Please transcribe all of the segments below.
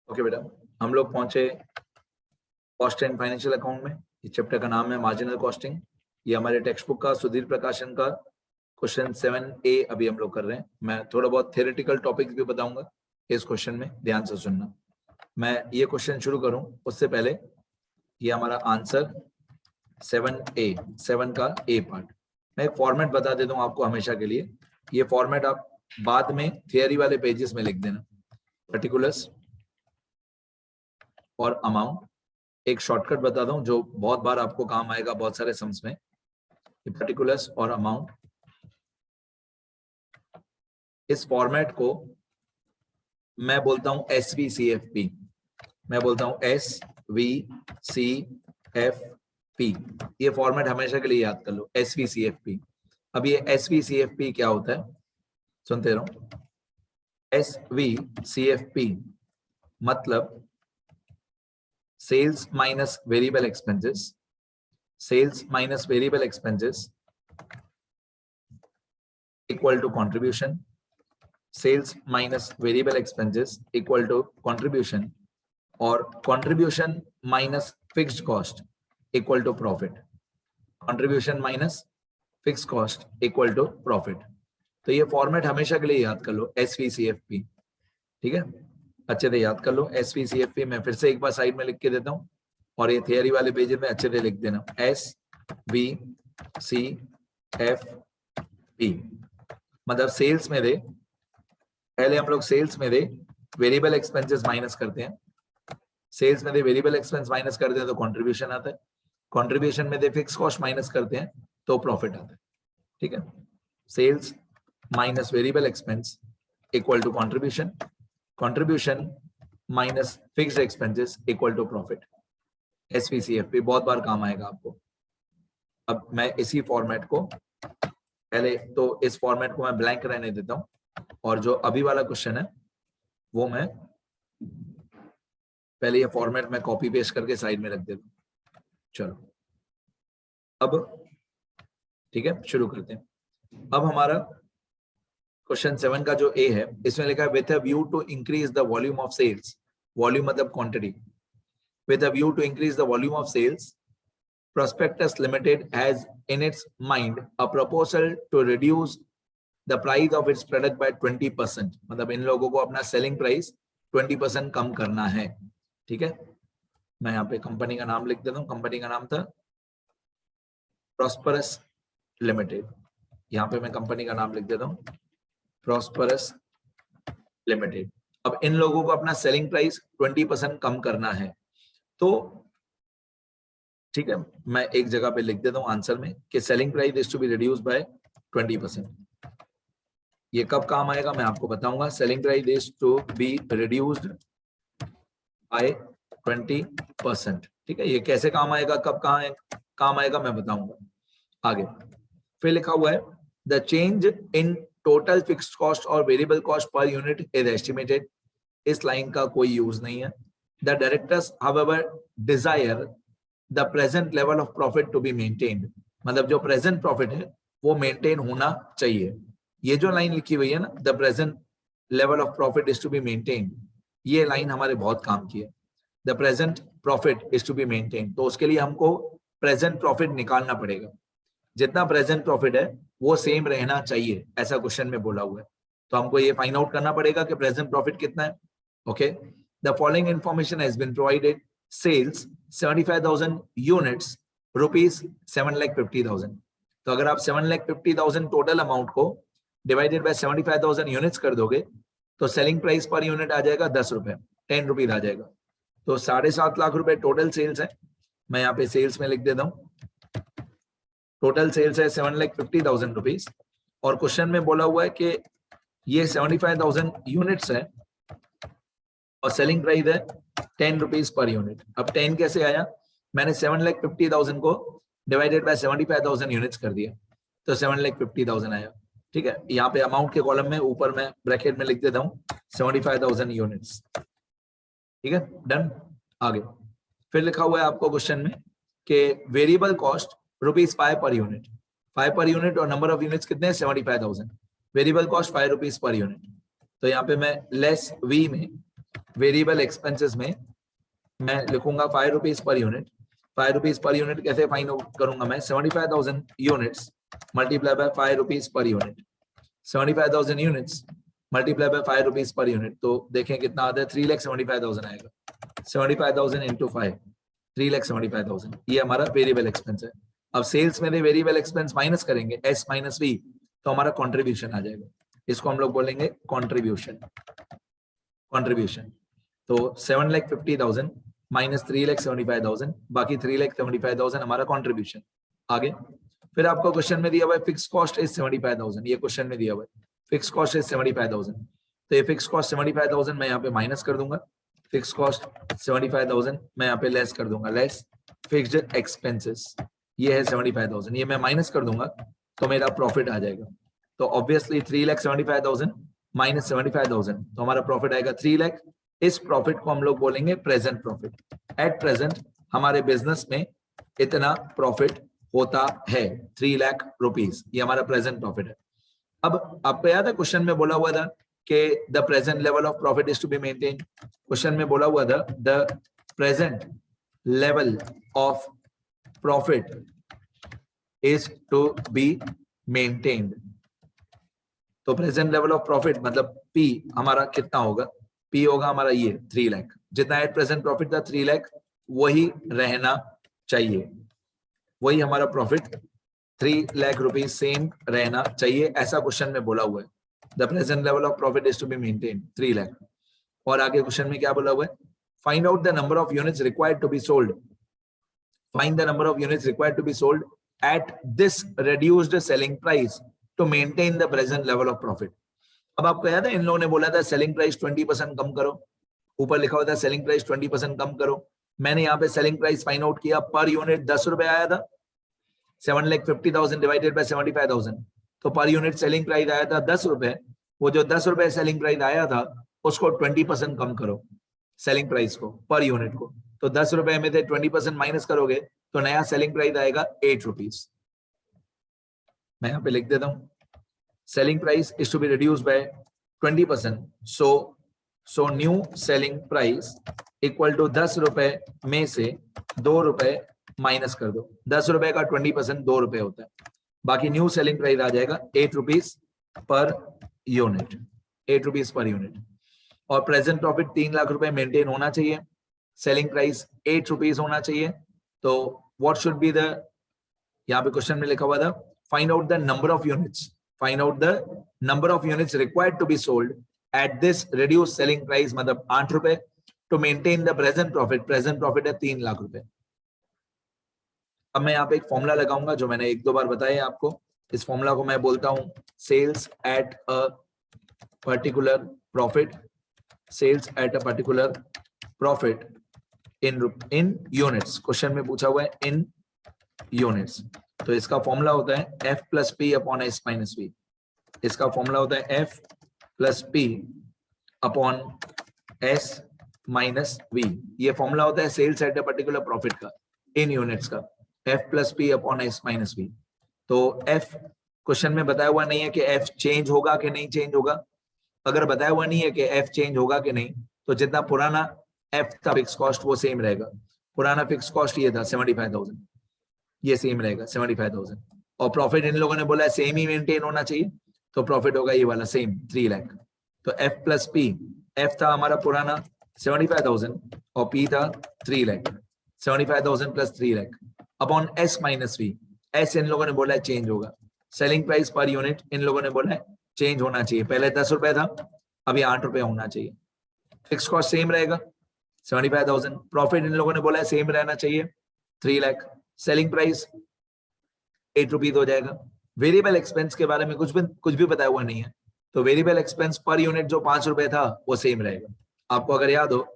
Okay बेटा, हम लोग पहुंचे कॉस्ट एंड फाइनेंशियल अकाउंट में। इस चैप्टर का नाम है मार्जिनल कॉस्टिंग। ये हमारे टेक्स्ट बुक का सुधीर प्रकाशन का क्वेश्चन 7A अभी हम लोग कर रहे हैं। मैं थोड़ा बहुत थियोरेटिकल टॉपिक्स भी बताऊंगा इस क्वेश्चन में, ध्यान से सुनना। मैं ये क्वेश्चन शुरू करूं उससे पहले ये हमारा आंसर 7A, 7 का ए पार्ट। मैं एक फॉर्मेट बता देता हूं आपको हमेशा के लिए। ये फॉर्मेट आप बाद में थियरी वाले पेजेस में लिख देना। पर्टिकुलर्स और अमाउंट, एक शॉर्टकट बता दूं जो बहुत बार आपको काम आएगा बहुत सारे सम्स में। पर्टिकुलर्स और अमाउंट, इस फॉर्मेट को मैं बोलता हूं SVCFP। मैं बोलता हूं SVCFP। ये फॉर्मेट हमेशा के लिए याद कर लो, SVCFP। अब ये SVCFP क्या होता है, सुनते रहो। SVCFP मतलब sales minus variable expenses, sales minus variable expenses equal to contribution, sales minus variable expenses equal to contribution, और contribution minus fixed cost equal to profit. Contribution minus fixed cost equal to profit. तो ये format हमेशा के लिए याद कर लो, SVCFP। ठीक है, अच्छे से याद कर लो SVCFP। मैं फिर से एक बार साइड में लिख के देता हूं और ये थियरी वाले पेज में अच्छे से लिख देना, SVCFP। मतलब सेल्स में दे, पहले हम लोग सेल्स में दे वेरिएबल एक्सपेंसेस माइनस करते हैं। सेल्स में दे वेरिएबल एक्सपेंस माइनस करते हैं तो कंट्रीब्यूशन आता है। कंट्रीब्यूशन में दे फिक्स कॉस्ट माइनस करते हैं तो प्रॉफिट आता है। ठीक है, sales minus variable expense equal to contribution, contribution minus fixed expenses equal to profit. SVCFP बहुत बार काम आएगा आपको। अब मैं इसी फॉर्मेट को पहले तो इस फॉर्मेट को मैं ब्लैंक रहने देता हूं और जो अभी वाला क्वेश्चन है वो मैं पहले ये फॉर्मेट में कॉपी पेस्ट करके साइड में रख देता हूं। चलो अब ठीक है, शुरू करते हैं। अब हमारा क्वेश्चन 7 का जो ए है, इसमें लिखा है with a view to increase the volume of sales. Volume मतलब quantity. With a view to increase the volume of sales, Prospectus Limited has in its mind a proposal to reduce the price of its product by 20%। मतलब इन लोगों को अपना selling price 20% कम करना है। ठीक है, मैं यहाँ पे कंपनी का नाम लिख देता हूँ। कंपनी का नाम था प्रॉस्परस लिमिटेड। यहाँ पे मैं कंपनी का नाम लिख देता हूँ प्रॉस्परस लिमिटेड। अब इन लोगों को अपना सेलिंग प्राइस 20% कम करना है। तो ठीक है, मैं एक जगह पे लिख देता हूं आंसर में कि selling price is to be reduce by 20%। ये कब काम आएगा मैं आपको बताऊंगा। Selling price is to be reduced by 20%। ठीक है, ये कैसे काम आएगा, कब काम आएगा मैं बताऊंगा आगे। फिर लिखा हुआ है the change in total fixed cost और variable cost per unit is estimated. इस लाइन का कोई यूज नहीं है। The directors however desire the present level of profit to be maintained. मतलब जो प्रेजेंट प्रॉफिट है वो मेंटेन होना चाहिए। ये जो लाइन लिखी हुई है ना, the present level of profit is to be maintained, ये लाइन हमारे बहुत काम की है। The present profit is to be maintained, तो उसके लिए हमको प्रेजेंट प्रॉफिट निकालना पड़ेगा। जितना प्रेजेंट प्रॉफिट है वो सेम रहना चाहिए, ऐसा क्वेश्चन में बोला हुआ है। तो हमको ये फाइंड आउट करना पड़ेगा कि प्रेजेंट प्रॉफिट कितना है। Okay, the following information has been provided. Sales 75,000 units, rupees 7,50,000। तो अगर आप 7,50,000 टोटल अमाउंट को डिवाइडेड बाय 75,000 यूनिट्स कर दोगे तो सेलिंग प्राइस पर यूनिट आ जाएगा 10 रुपए, 10 रुपीज आ जाएगा। तो 7.5 लाख रुपए टोटल सेल्स है। मैं यहाँ पे सेल्स में लिख देता हूँ, टोटल सेल्स है 7,50,000 रुपीज। और क्वेश्चन में बोला हुआ है कि ये 75,000 यूनिट्स है और सेलिंग प्राइस है 10 रुपीज पर यूनिट। अब 10 कैसे आया, मैंने 7,50,000 को डिवाइडेड बाय 75,000 यूनिट्स कर दिया तो 7,50,000 आया। ठीक है, यहाँ पे अमाउंट के कॉलम में ऊपर मैं ब्रैकेट में लिख देता हूँ 75,000 यूनिट्स। ठीक है, डन। आगे फिर लिखा हुआ है आपको क्वेश्चन में कि variable cost ₹5 per unit, 5 per unit, और नंबर ऑफ यूनिट्स कितने हैं 75,000। Variable cost 5 rupees per unit. तो यहाँ पे मैं लेस वी में वेरिएबल एक्सपेंसेस में मैं लिखूंगा 5 rupees per unit. 5 rupees per unit कैसे फाइंड आउट करूंगा मैं? 75,000 units multiply by 5 rupees per unit. 75,000 units multiply by 5 rupees per unit, तो देखें कितना आता है, 3,75,000 आएगा। 75,000 इंटू 5, 3,75,000, ये हमारा वेरिएबल एक्सपेंस है। अब सेल्स में वेरिएबल एक्सपेंस माइनस करेंगे, एस माइनस वी, तो हमारा कॉन्ट्रीब्यूशन आ जाएगा। इसको हम लोग बोलेंगे कॉन्ट्रीब्यूशन। कॉन्ट्रीब्यूशन तो 7,50,000 माइनस 3,75,000, बाकी 3,75,000 हमारा कॉन्ट्रीब्यूशन। आगे फिर आपको क्वेश्चन में दिया हुआ है फिक्स कॉस्ट इज 75,000, ये क्वेश्चन में दिया हुआ है फिक्स कॉस्ट इज 75,000, तो ये फिक्स कॉस्ट 75,000 मैं यहाँ पे माइनस कर दूंगा, फिक्स कॉस्ट 75,000 मैं यहाँ पे लेस कर दूंगा, लेस फिक्स्ड एक्सपेंसेस, ये है 75,000, ये मैं माइनस कर दूंगा तो मेरा प्रॉफिट आ जाएगा। तो ऑब्वियसली 3,75,000 माइनस 75,000, तो हमारा प्रॉफिट आएगा 3 लाख। इस प्रॉफिट को हम लोग बोलेंगे प्रेजेंट प्रॉफिट। एट प्रेजेंट हमारे बिजनेस में इतना प्रॉफिट होता है 3 लाख रुपीस, ये हमारा प्रेजेंट प्रॉफिट है। अब आपको याद है क्वेश्चन में बोला हुआ था कि the present level of profit is to be maintain. Question में बोला हुआ था the present level of profit is to be maintained. तो प्रेजेंट लेवल ऑफ प्रॉफिट मतलब पी हमारा कितना होगा? पी होगा हमारा ये 3 लाख, जितना एट प्रेजेंट प्रॉफिट था 3 लाख वही रहना चाहिए, वही हमारा प्रॉफिट 3 लाख रुपीज सेम रहना चाहिए, ऐसा क्वेश्चन में बोला हुआ है। The present level of profit is to be maintain 3 lakh. और आगे क्वेश्चन में क्या बोला हुआ है? Find out the number of units required to be sold, find the number of units required to be sold at this reduced selling price to maintain the present level of profit. अब आपको याद है इन लोगों ने बोला था selling price 20% कम करो, ऊपर लिखा हुआ था सेलिंग प्राइस 20% कम करो। मैंने यहाँ पे सेलिंग प्राइस फाइंड आउट किया, पर यूनिट 10 रुपए आया था, 7,50,000 डिवाइडेड बाय 75,000, तो पर यूनिट सेलिंग प्राइस आया था 10 रुपए। वो जो 10 रुपए सेलिंग प्राइस आया था उसको 20% कम करो सेलिंग प्राइस को, पर यूनिट को, तो 10 रुपए में से 20% माइनस करोगे तो नया सेलिंग प्राइस आएगा 8 रुपीज। मैं यहाँ पे लिख देता हूँ selling price is to be reduced by 20%, so new selling price equal to 10 रुपए में से 2 रुपए माइनस कर दो, 10 रुपए का 20% 2 रुपए होता है, बाकी न्यू सेलिंग प्राइस आ जाएगा 8 rupees per unit, 8 rupees per unit. और प्रेजेंट प्रॉफिट 3 लाख रुपए मेंटेन होना चाहिए, सेलिंग प्राइस 8 रुपीज होना चाहिए, तो व्हाट शुड बी द, यहाँ पे क्वेश्चन में लिखा हुआ था find out the number of units, find out the number of units required to be sold at this reduced selling price, मतलब 8 रुपए, to maintain the present profit, present profit है 3 लाख रुपए। अब मैं यहाँ पे एक फॉर्मूला लगाऊंगा जो मैंने 1-2 बार बताया है आपको। इस फॉर्मूला को मैं बोलता हूँ sales at a particular profit, sales at a particular profit in units. Question में पूछा हुआ है इन यूनिट्स, तो इसका फॉर्मूला होता है F plus P upon S minus V. इसका फॉर्मूला होता है F plus P upon S minus V. ये फॉर्मूला होता है sales at a particular profit का इन यूनिट्स का, F plus P upon S minus V. तो F क्वेश्चन में बताया हुआ नहीं है कि F चेंज होगा कि नहीं चेंज होगा। अगर बताया हुआ नहीं है कि F चेंज होगा कि नहीं, तो जितना पुराना F था फिक्स कॉस्ट वो सेम रहेगा। पुराना फिक्स कॉस्ट ये था 75,000, ये सेम रहेगा 75,000। और प्रॉफिट इन लोगों ने बोला सेम ही मेंटेन होना चाहिए, तो प्रॉफिट होगा ये वाला सेम 3 लाख। तो F प्लस पी, F था हमारा पुराना 75,000 और P था 3 lakh, 75,000 plus 3 lakh upon S minus V. S इन लोगों ने बोला है चेंज होगा। सेलिंग प्राइस पर यूनिट इन लोगों ने बोला है चेंज होना चाहिए, पहले 10 रुपए था अभी 8 रुपए होना चाहिए। फिक्स कॉस्ट सेम रहेगा 75,000, प्रॉफिट इन लोगों ने बोला है सेम रहना चाहिए 3 लाख, सेलिंग प्राइस 8 रुपीज हो जाएगा। वेरिएबल एक्सपेंस के बारे में कुछ भी बताया हुआ नहीं है, तो वेरिएबल एक्सपेंस पर यूनिट जो 5 रुपए था वो सेम रहेगा। आपको अगर याद हो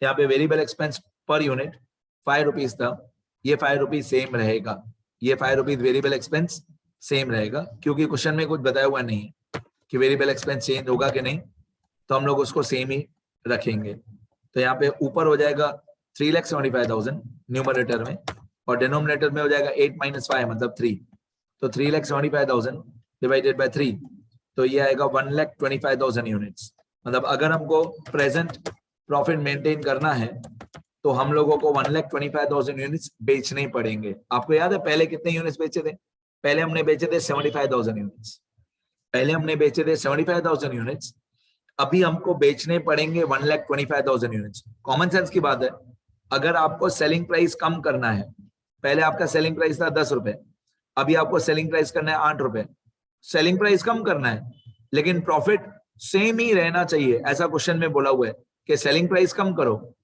यहाँ पे variable expense per unit 5 rupees था, ये 5 रुपीज सेम रहेगा, ये 5 रुपीज वेरिएबल एक्सपेंस सेम रहेगा, क्योंकि क्वेश्चन में कुछ बताया हुआ नहीं है कि वेरिएबल एक्सपेंस चेंज होगा कि नहीं, तो हम लोग उसको सेम ही रखेंगे। तो यहाँ पे ऊपर हो जाएगा 3,75,000 न्यूमरेटर में, और डिनोमिनेटर में हो जाएगा 8 माइनस 5 मतलब 3, तो 3,75,000 डिवाइडेड बाय 3, तो ये आएगा 1,25,000 यूनिट्स। मतलब अगर हमको प्रेजेंट प्रॉफिट मेंटेन करना है तो हम लोगों को 1,25,000 यूनिट्स बेचने ही पड़ेंगे। आपको याद है पहले कितने यूनिट्स बेचे थे? पहले हमने बेचे थे 75,000 यूनिट्स। पहले हमने बेचे थे 75,000 यूनिट्स, अभी हमको बेचने पड़ेंगे 1,25,000 यूनिट्स। कॉमन सेंस की बात है, अगर आपको सेलिंग प्राइस कम करना है, पहले आपका सेलिंग प्राइस था 10 रुपए, अभी आपको सेलिंग प्राइस करना है 8 रुपए। सेलिंग प्राइस कम करना है लेकिन प्रॉफिट सेम ही रहना चाहिए, ऐसा क्वेश्चन में बोला हुआ है कि सेलिंग प्राइस कम करो,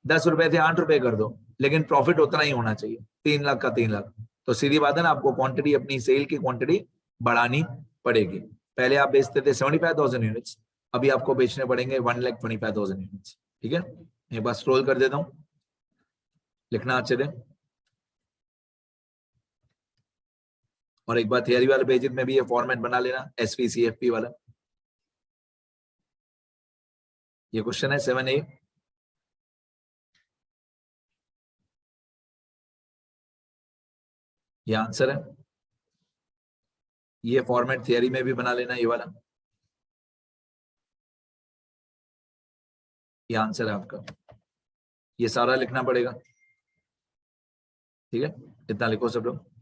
10 रुपए थे 8 रुपए कर दो, लेकिन प्रॉफिट उतना ही होना चाहिए, 3 लाख का 3 लाख। तो सीधी बात है ना, आपको क्वांटिटी, अपनी सेल की क्वांटिटी बढ़ानी पड़ेगी। पहले आप बेचते थे 75,000 यूनिट्स, अभी आपको बेचने पड़ेंगे 1,25,000 यूनिट्स। ठीक है, एक बार स्क्रॉल कर देता हूं, लिखना अच्छे से। और एक बार थियरी वाले पेज में भी ये फॉर्मेट बना लेना, SVCFP वाला। ये क्वेश्चन है 7A। ये आंसर है। ये फॉर्मेट थियरी में भी बना लेना, ये वाला। ये आंसर है आपका, ये सारा लिखना पड़ेगा। ठीक है, इतना लिखो सब लोग।